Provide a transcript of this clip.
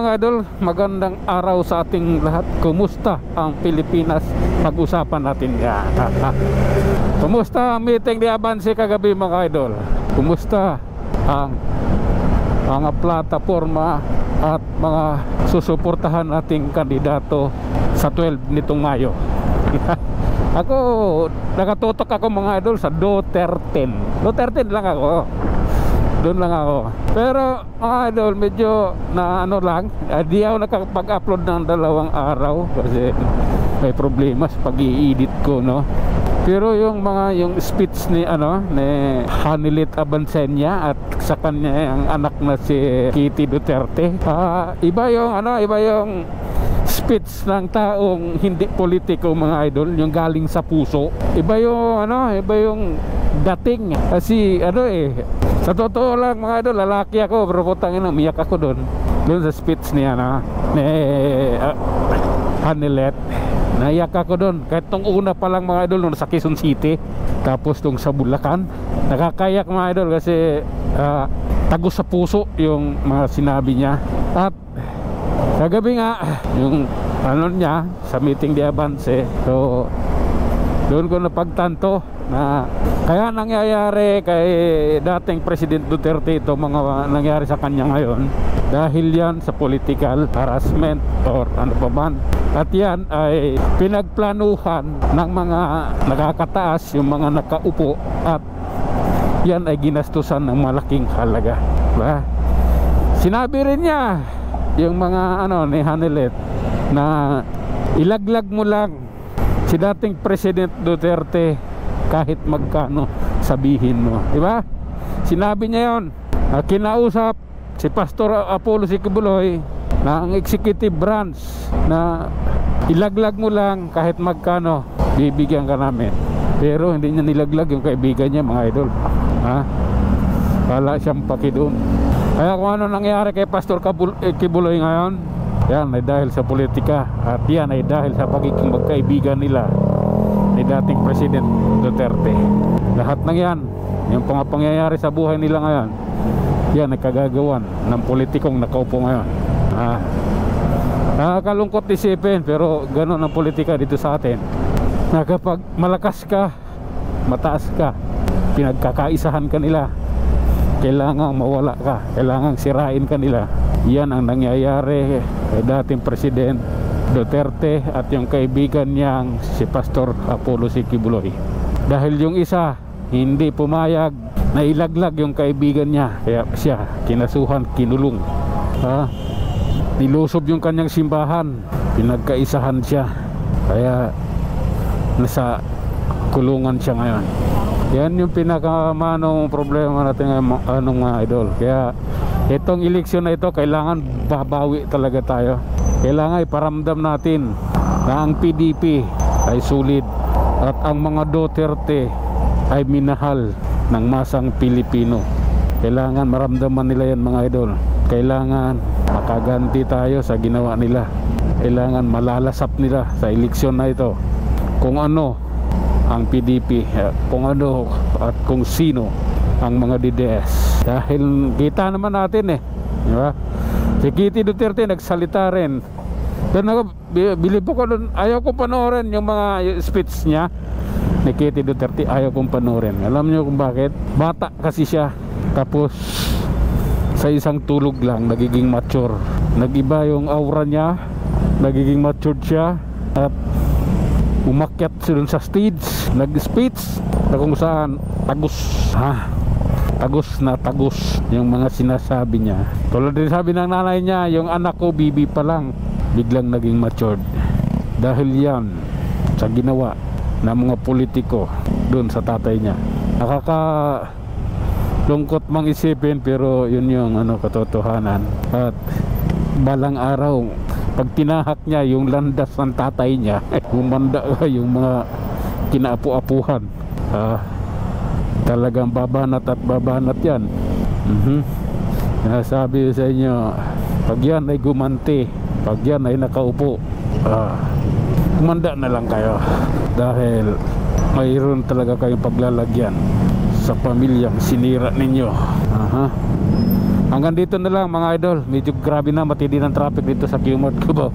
mga idol, magandang araw sa ating lahat. Kumusta ang Pilipinas? Pag-usapan natin yan. Kumusta ang meeting ni Abanse kagabi mga idol? Kumusta ang mga plataforma at mga susuportahan nating kandidato sa 12 nitong Mayo? Ako, nakatutok ako mga idol sa Duterte. Duterte lang ako. Doon lang ako. Pero mga idol, medyo na ano lang, di ako nakapag-upload ng 2 araw kasi may problema sa pag-i-edit ko, no. Pero yung speech ni Hanilet Abansenya at sa kanya ang anak na si Kitty Duterte, iba yung speech ng taong hindi politiko mga idol, yung galing sa puso. Iba yung dating. Kasi sa totoo lang mga idol, lalaki ako pero putang ina, umiyak ako doon sa speech niya ni Hanilet. Naiyak ako doon kahit tong una pa lang mga idol, nung sa Quezon City, tapos tong sa Bulacan. Nakakayak mga idol kasi tagos sa puso yung mga sinabi niya. At kagabi nga yung niya sa meeting di Abanse, so doon ko napagtanto na kaya nangyayari kay dating President Duterte ito mga nangyari sa kanya ngayon, dahil yan sa political harassment or ano pa man. At yan ay pinagplanuhan ng mga nakakataas, yung mga nakaupo, at yan ay ginastusan ng malaking halaga, diba? Sinabi rin niya yung mga ni Hanilet na ilaglag mo lang si dating President Duterte kahit magkano sabihin mo, diba? Sinabi niya yon. Kinausap si Pastor Apollo Sikibuloy ng executive branch na ilaglag mo lang kahit magkano, bibigyan ka namin. Pero hindi niya nilaglag yung kaibigan niya mga idol, wala siyang paki doon. Kaya kung ano nangyari kay Pastor Kibuloy ngayon, yan ay dahil sa politika, at yan ay dahil sa pagiging magkaibigan nila ni dating President Duterte. Lahat ng yan, yung pangyayari sa buhay nila ngayon, yan ay kagagawan ng politikong nakaupo ngayon. Nakakalungkot isipin, pero gano'n ang politika dito sa atin, na kapag malakas ka, mataas ka, pinagkakaisahan ka nila, kailangang mawala ka, kailangang sirain ka nila. Yan ang nangyayari kay dating President Duterte at yung kaibigan niyang si Pastor Apollo Sikibuloy. Dahil yung isa hindi pumayag na ilaglag yung kaibigan niya, kaya siya kinasuhan, kinulong. Nilusob yung kanyang simbahan, pinagkaisahan siya, kaya nasa kulungan siya ngayon. Yan yung pinakamanong problema natin mga idol. Kaya itong eleksyon na ito, kailangan babawi talaga tayo. Kailangan iparamdam natin na ang PDP ay sulit at ang mga Duterte ay minahal ng masang Pilipino. Kailangan maramdaman nila yan mga idol. Kailangan makaganti tayo sa ginawa nila. Kailangan malalasap nila sa eleksyon na ito kung ano ang PDP, kung ano at kung sino ang mga DDS. Dahil kita naman natin diba? Si Kitty Duterte nagsalita rin doon. Ako bilib ko doon, ayaw kong panoorin yung mga speech niya ni Kitty Duterte, ayaw kong panoorin. Alam niyo kung bakit? Bata kasi siya, tapos sa isang tulog lang nagiging mature. Nagiba yung aura niya, nagiging matured siya, at umakyat siya dun sa stage, nag-speech na kung saan tagos yung mga sinasabi niya. Tulad din sabi ng nanay niya, yung anak ko bibi pa lang, biglang naging matured. Dahil yan sa ginawa ng mga politiko doon sa tatay niya. Nakakalungkot mang isipin, pero yun yung katotohanan. At balang araw, pag tinahak niya yung landas ng tatay niya, humanda yung mga kinaapu-apuhan. Talagang babanat at babanat yan. Sabi sa inyo, pag yan ay gumanti, pag yan ay nakaupo, kumanda na lang kayo, dahil mayroon talaga kayong paglalagyan sa pamilyang sinira ninyo. Hanggang dito na lang mga idol. Medyo grabe na, matindi ng traffic dito sa Q-Mart Cubao.